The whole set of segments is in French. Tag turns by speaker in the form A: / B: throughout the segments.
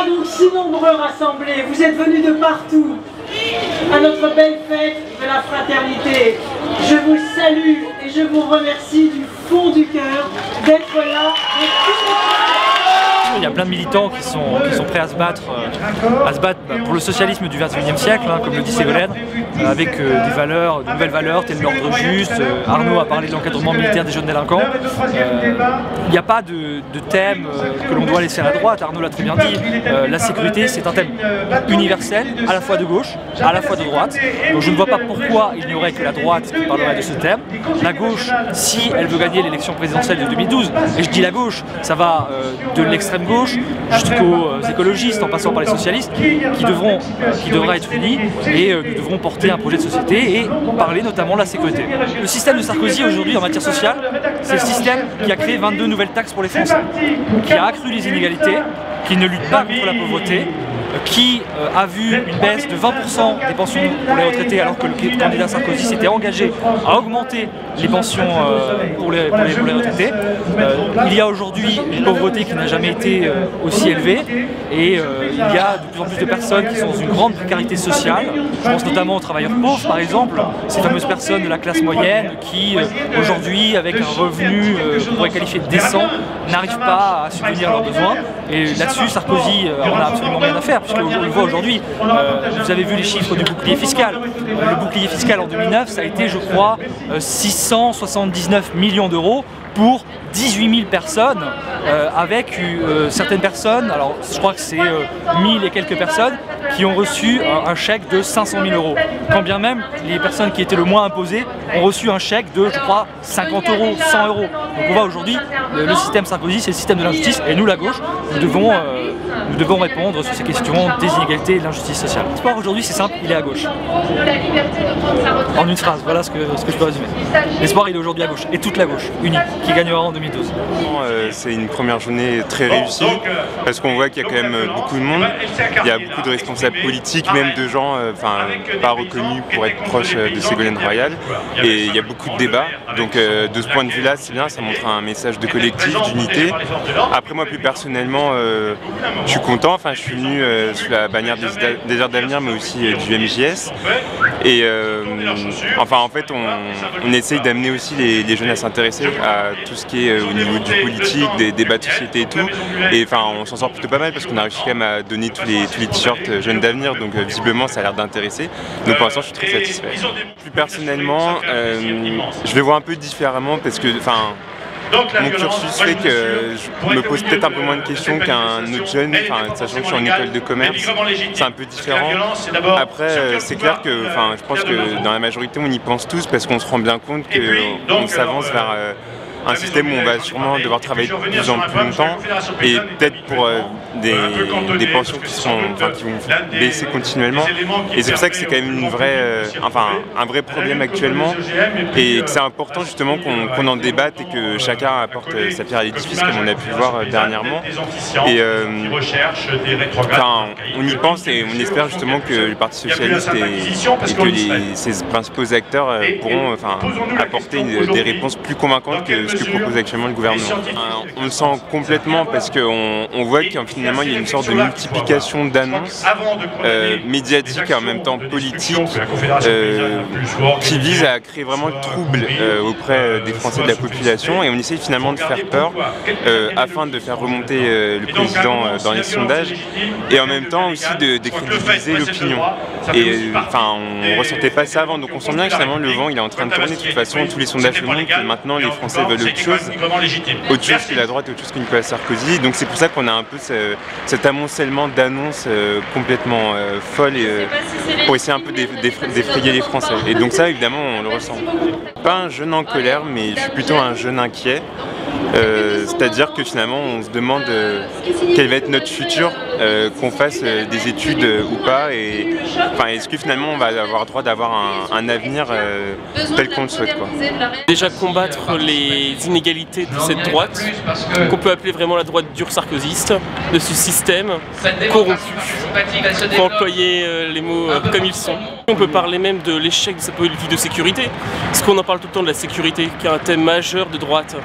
A: Voilà donc si nombreux rassemblés, vous êtes venus de partout à notre belle fête de la fraternité. Je vous salue et je vous remercie du fond du cœur d'être là.
B: Il y a plein de militants qui sont prêts à se battre pour le socialisme du XXIe siècle, hein, comme le dit Ségolène, avec de nouvelles valeurs, telles l'ordre juste. Arnaud a parlé de l'encadrement militaire des jeunes délinquants. Il n'y a pas de thème que l'on doit laisser à la droite, Arnaud l'a très bien dit. La sécurité, c'est un thème universel, à la fois de gauche, à la fois de droite. Donc je ne vois pas pourquoi il n'y aurait que la droite qui parlerait de ce thème. La gauche, si elle veut gagner l'élection présidentielle de 2012, et je dis la gauche, ça va de l'extrême gauche jusqu'aux écologistes en passant par les socialistes qui devraient être unis et nous devrons porter un projet de société et parler notamment de la sécurité. Le système de Sarkozy aujourd'hui en matière sociale, c'est le système qui a créé 22 nouvelles taxes pour les Français, qui a accru les inégalités, qui ne lutte pas contre la pauvreté, qui a vu une baisse de 20% des pensions pour les retraités alors que le candidat Sarkozy s'était engagé à augmenter les pensions pour les retraités. Il y a aujourd'hui une pauvreté qui n'a jamais été aussi élevée et il y a de plus en plus de personnes qui sont dans une grande précarité sociale. Je pense notamment aux travailleurs pauvres par exemple, ces fameuses personnes de la classe moyenne qui aujourd'hui avec un revenu qu'on pourrait qualifier de décent n'arrivent pas à subvenir à leurs besoins. Et là-dessus Sarkozy on n'a absolument rien à faire, puisqu'on le voit aujourd'hui, vous avez vu les chiffres du bouclier fiscal. Le bouclier fiscal en 2009, ça a été, je crois, 679 millions d'euros pour 18 000 personnes, avec certaines personnes, alors je crois que c'est 1000 et quelques personnes, qui ont reçu un chèque de 500 000 euros. Quand bien même, les personnes qui étaient le moins imposées ont reçu un chèque de, je crois, 50 euros, 100 euros. Donc on voit aujourd'hui, le système Sarkozy, c'est le système de l'injustice, et nous, la gauche, nous devons répondre sur ces questions des inégalités et de l'injustice sociale. L'espoir aujourd'hui, c'est simple, il est à gauche. En une phrase, voilà ce que je peux résumer. L'espoir, il est aujourd'hui à gauche, et toute la gauche, unie, qui gagnera en 2012.
C: C'est une première journée très réussie, parce qu'on voit qu'il y a quand même beaucoup de monde. Il y a beaucoup de responsables politiques, même de gens pas reconnus pour être proches de Ségolène Royal. Et il y a beaucoup de débats. Donc de ce point de vue-là, c'est bien, ça montre un message de collectif, d'unité. Après moi, plus personnellement, je suis content. Enfin, je suis venu sous la bannière des Heures d'Avenir, mais aussi du MJS. Et en fait, on essaye d'amener aussi les jeunes à s'intéresser à tout ce qui est au niveau du politique, des débats de société et tout. Et enfin, on s'en sort plutôt pas mal parce qu'on a réussi quand même à donner tous les t-shirts jeunes d'avenir. Donc visiblement, ça a l'air d'intéresser. Donc pour l'instant, je suis très satisfait. Plus personnellement, je le vois un peu différemment parce que, mon cursus fait que je me pose peut-être un peu moins de questions qu'un autre jeune, sachant que je suis en école de commerce, c'est un peu différent. Après, c'est clair que je pense que dans la majorité, on y pense tous parce qu'on se rend bien compte qu'on s'avance vers un système où on va sûrement devoir travailler de plus en plus longtemps et peut-être pour des pensions qui vont baisser continuellement. Et c'est pour ça que c'est quand même un vrai problème actuellement et que c'est important justement qu'on en débatte et que chacun apporte sa pierre à l'édifice comme on a pu le voir dernièrement. Et on y pense et on espère justement que le Parti Socialiste et que ses principaux acteurs pourront apporter des réponses plus convaincantes que ce que propose actuellement le gouvernement. On le sent complètement parce qu'on voit qu'il finalement il y a une sorte de multiplication d'annonces médiatiques et en même temps politiques qui visent à créer vraiment le trouble auprès des Français de la population et on essaye finalement de faire peur afin de faire remonter le président dans les sondages et en même temps aussi de décrédibiliser l'opinion. Et on ressentait pas ça avant, donc on sent bien que finalement le vent il est en train de tourner. De toute façon, tous les sondages le montrent que maintenant les Français veulent autre chose que la droite, autre chose que Nicolas Sarkozy. Donc c'est pour ça qu'on a un peu cet amoncellement d'annonces complètement folles pour essayer un peu d'effrayer les Français. Et donc ça, évidemment, on le ressent. Pas un jeune en colère, mais je suis plutôt un jeune inquiet. C'est-à-dire que finalement, on se demande quel va être notre futur, qu'on fasse des études ou pas. Et est-ce que finalement, on va avoir droit d'avoir un avenir tel qu'on le souhaite, quoi.
D: Déjà combattre les inégalités de cette droite, qu'on peut appeler vraiment la droite dure sarkozyste, de ce système corrompu, pour employer les mots comme ils sont. On peut parler même de l'échec de sa politique de sécurité, parce qu'on en parle tout le temps de la sécurité, qui est un thème majeur de droite.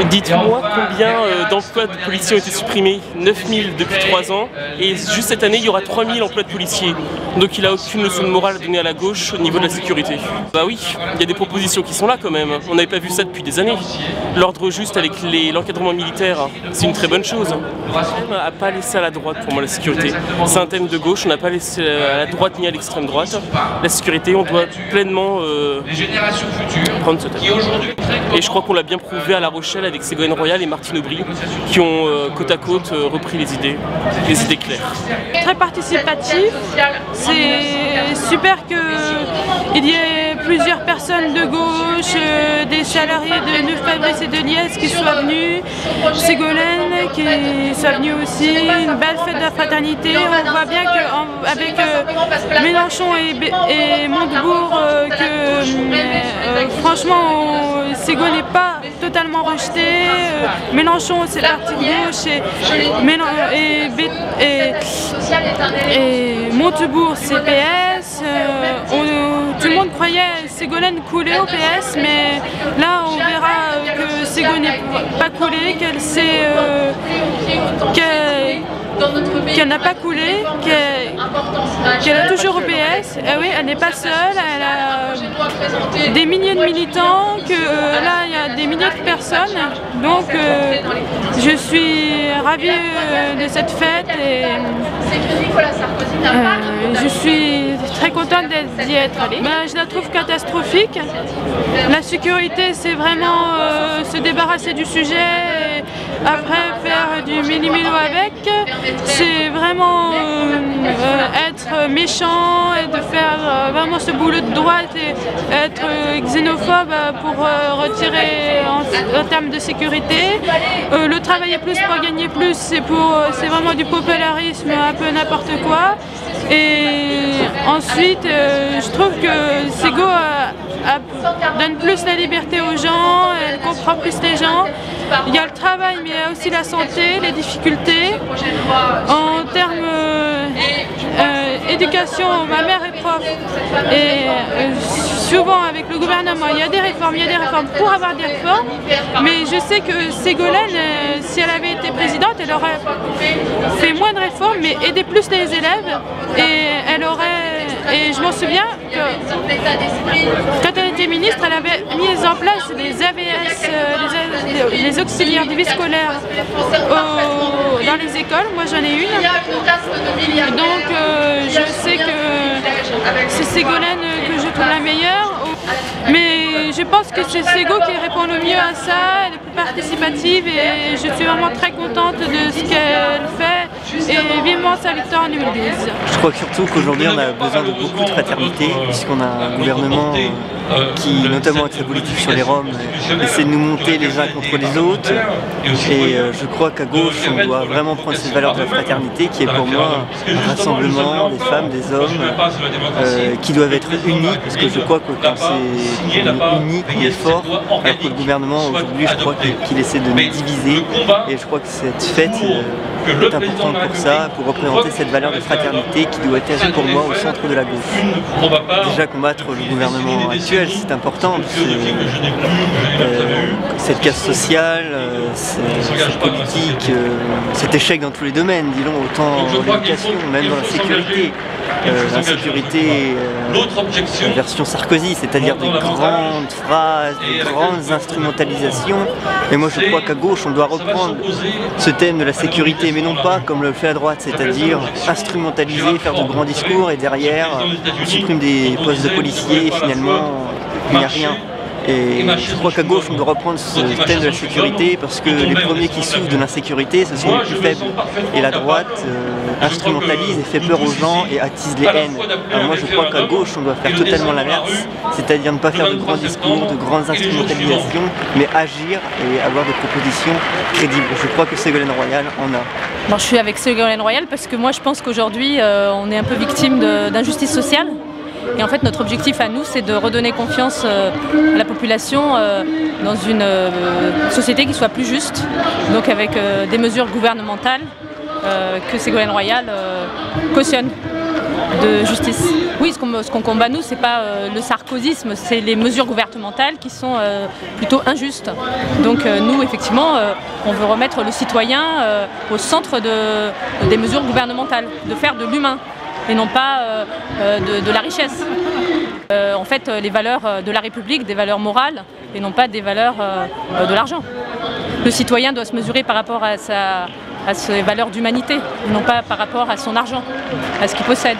D: Dites-moi combien d'emplois de policiers ont été supprimés, 9000 depuis 3 3 ans, et juste cette année il y aura 3000 emplois de policiers. Donc il n'a aucune leçon de morale à donner à la gauche au niveau de la sécurité. Bah oui, il y a des propositions qui sont là quand même, on n'avait pas vu ça depuis des années. L'ordre juste avec l'encadrement militaire, c'est une très bonne chose. On n'a pas laissé à la droite pour moi la sécurité. C'est un thème de gauche, on n'a pas laissé à la droite ni à l'extrême droite. La sécurité, on doit pleinement prendre ce thème. Et je crois qu'on l'a bien prouvé à La Rochelle avec Ségolène Royal et Martine Aubry qui ont côte à côte repris les idées claires.
E: Très participatif, c'est super qu'il y ait plusieurs personnes de gauche, des salariés de Neuf Fabrice et de Liesse qui soient venus, Ségolène qui soit venue aussi, une belle fête de la fraternité. On voit bien qu'avec Mélenchon et Montebourg, franchement Ségolène n'est pas totalement rejeté. Mélenchon c'est parti de gauche et Montebourg c'est PS. Tout le monde croyait Ségolène couler au PS, mais là on verra que Ségolène n'est pas coulée, qu'elle n'a pas coulé, qu'elle est toujours au PS. Et oui, elle n'est pas seule, elle a des milliers de militants, là il y a des milliers de personnes. Donc je suis ravie de cette fête et je suis très contente d'y être allée. Je la trouve catastrophique. La sécurité, c'est vraiment se débarrasser du sujet et après faire du mini-milo avec. C'est vraiment être méchant et de faire vraiment ce boulot de droite et être xénophobe pour retirer en termes de sécurité. Le travailler plus pour gagner plus, c'est vraiment du popularisme, un peu n'importe quoi. Et ensuite, je trouve que Ségo donne plus la liberté aux gens, elle comprend plus les gens. Il y a le travail, mais il y a aussi la santé, les difficultés. En termes éducation, ma mère est prof et souvent avec le gouvernement, il y a des réformes pour avoir des réformes. Mais je sais que Ségolène, si elle avait été présidente, elle aurait fait moins de réformes, mais aidé plus les élèves. Et je m'en souviens que quand elle était ministre, elle avait mis en place les AVS, les auxiliaires de vie scolaire dans les écoles. Moi j'en ai une. Donc je sais que c'est Ségolène que je trouve la meilleure. Mais je pense que c'est Ségo qui répond le mieux à ça, elle est plus participative et je suis vraiment très contente de ce qu'elle fait et vivement sa victoire en 2012.
F: Je crois surtout qu'aujourd'hui on a besoin de beaucoup de fraternité puisqu'on a un gouvernement qui, notamment avec sa politique sur les Roms, essaie de nous monter les uns contre les autres. Et je crois qu'à gauche on doit vraiment prendre cette valeur de la fraternité qui est pour moi un rassemblement des femmes, des hommes qui doivent être unis parce que je crois que quand c'est unis qu'on est fort, alors que le gouvernement aujourd'hui je crois qu'il essaie de nous diviser et je crois que cette fête est importante pour ça, pour représenter cette valeur de fraternité qui doit être pour moi au centre de la gauche. Déjà combattre le gouvernement actuel c'est important, cette casse sociale, cette politique, cet échec dans tous les domaines, disons, autant dans l'éducation, même dans la sécurité. L'insécurité version Sarkozy, c'est-à-dire des grandes phrases, des grandes instrumentalisations. Et moi je crois qu'à gauche on doit reprendre ce thème de la sécurité, mais non pas comme le fait la droite, c'est-à-dire instrumentaliser, faire de grands discours et derrière on supprime des postes de policiers et finalement il n'y a rien. Et je crois qu'à gauche on doit reprendre ce thème de la sécurité parce que les premiers qui souffrent de l'insécurité ce sont les plus faibles. Et la droite instrumentalise et fait peur aux gens et attise les haines. Alors moi je crois qu'à gauche on doit faire totalement l'inverse, c'est-à-dire ne pas faire de grands discours, de grandes instrumentalisations, mais agir et avoir des propositions crédibles. Je crois que Ségolène Royal en a.
G: Bon, je suis avec Ségolène Royal parce que moi je pense qu'aujourd'hui on est un peu victime d'injustice sociale. Et en fait notre objectif à nous c'est de redonner confiance à la population dans une société qui soit plus juste, donc avec des mesures gouvernementales que Ségolène Royal cautionne. de justice. Oui, ce qu'on combat nous, c'est pas le sarkozysme, c'est les mesures gouvernementales qui sont plutôt injustes. Donc nous, effectivement, on veut remettre le citoyen au centre des mesures gouvernementales, de faire de l'humain et non pas de la richesse. En fait, les valeurs de la République, des valeurs morales et non pas des valeurs de l'argent. Le citoyen doit se mesurer par rapport à ses valeurs d'humanité, non pas par rapport à son argent, à ce qu'il possède.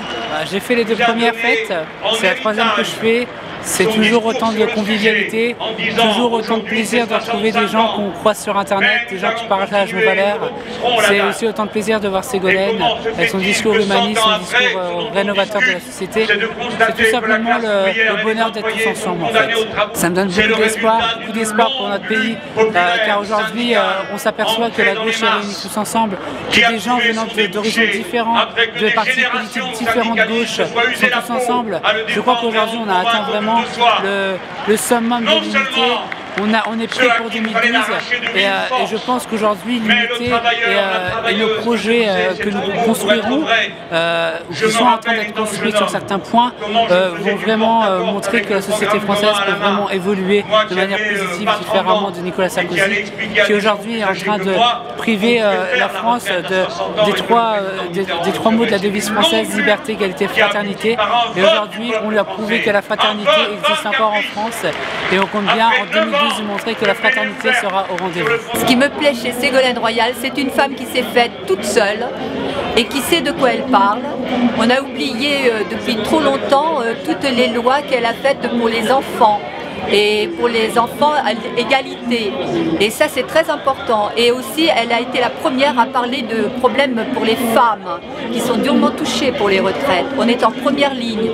H: J'ai fait les 2 premières fêtes, c'est la 3e que je fais. C'est toujours autant de convivialité, toujours autant de plaisir de retrouver des gens qu'on croise sur internet, des gens qui partagent nos valeurs. C'est aussi autant de plaisir de voir Ségolène avec son discours humaniste, son discours rénovateur de la société. C'est tout simplement le bonheur d'être tous ensemble en fait. Ça me donne beaucoup d'espoir pour notre pays, car aujourd'hui on s'aperçoit que la gauche est réunie tous ensemble, que des gens venant d'horizons différents, de partis politiques différents de gauche sont tous ensemble. Je crois qu'aujourd'hui on a atteint vraiment le summum de l'unité. On est prêt pour 2012 et je pense qu'aujourd'hui l'unité et nos projets que nous construirons, qui sont en train d'être construits sur certains points, vont vraiment montrer que la société française peut vraiment évoluer de manière positive, différemment de Nicolas Sarkozy, qui aujourd'hui est en train de priver la France des trois mots de la devise française, liberté, égalité, fraternité. Et aujourd'hui, on lui a prouvé que la fraternité existe encore en France et on compte bien en 2012 montrer que la fraternité sera au rendez-vous.
I: Ce qui me plaît chez Ségolène Royal, c'est une femme qui s'est faite toute seule et qui sait de quoi elle parle. On a oublié depuis trop longtemps toutes les lois qu'elle a faites pour les enfants. Et pour les enfants, à égalité. Et ça, c'est très important. Et aussi, elle a été la première à parler de problèmes pour les femmes qui sont durement touchées pour les retraites. On est en première ligne.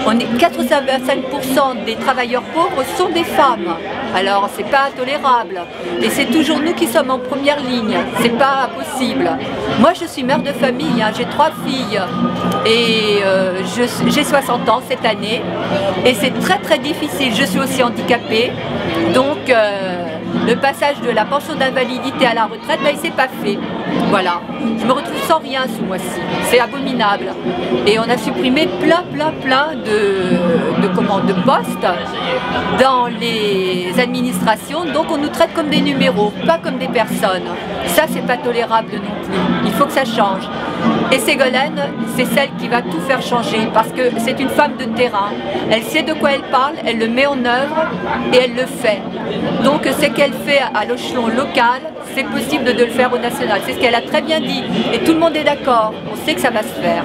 I: 85% des travailleurs pauvres sont des femmes. Alors, c'est pas tolérable. Et c'est toujours nous qui sommes en première ligne. C'est pas possible. Moi, je suis mère de famille. Hein. J'ai 3 filles. Et j'ai 60 ans cette année. Et c'est très très difficile. Je suis aussi handicapée. Donc, le passage de la pension d'invalidité à la retraite, il ne s'est pas fait. Voilà. Je me retrouve sans rien ce mois-ci. C'est abominable. Et on a supprimé plein de postes dans les administrations. Donc on nous traite comme des numéros, pas comme des personnes. Ça, c'est pas tolérable non plus. Il faut que ça change. Et Ségolène, c'est celle qui va tout faire changer parce que c'est une femme de terrain. Elle sait de quoi elle parle, elle le met en œuvre et elle le fait. Donc ce qu'elle fait à l'échelon local, c'est possible de le faire au national. C'est ce qu'elle a très bien dit et tout le monde est d'accord. On sait que ça va se faire.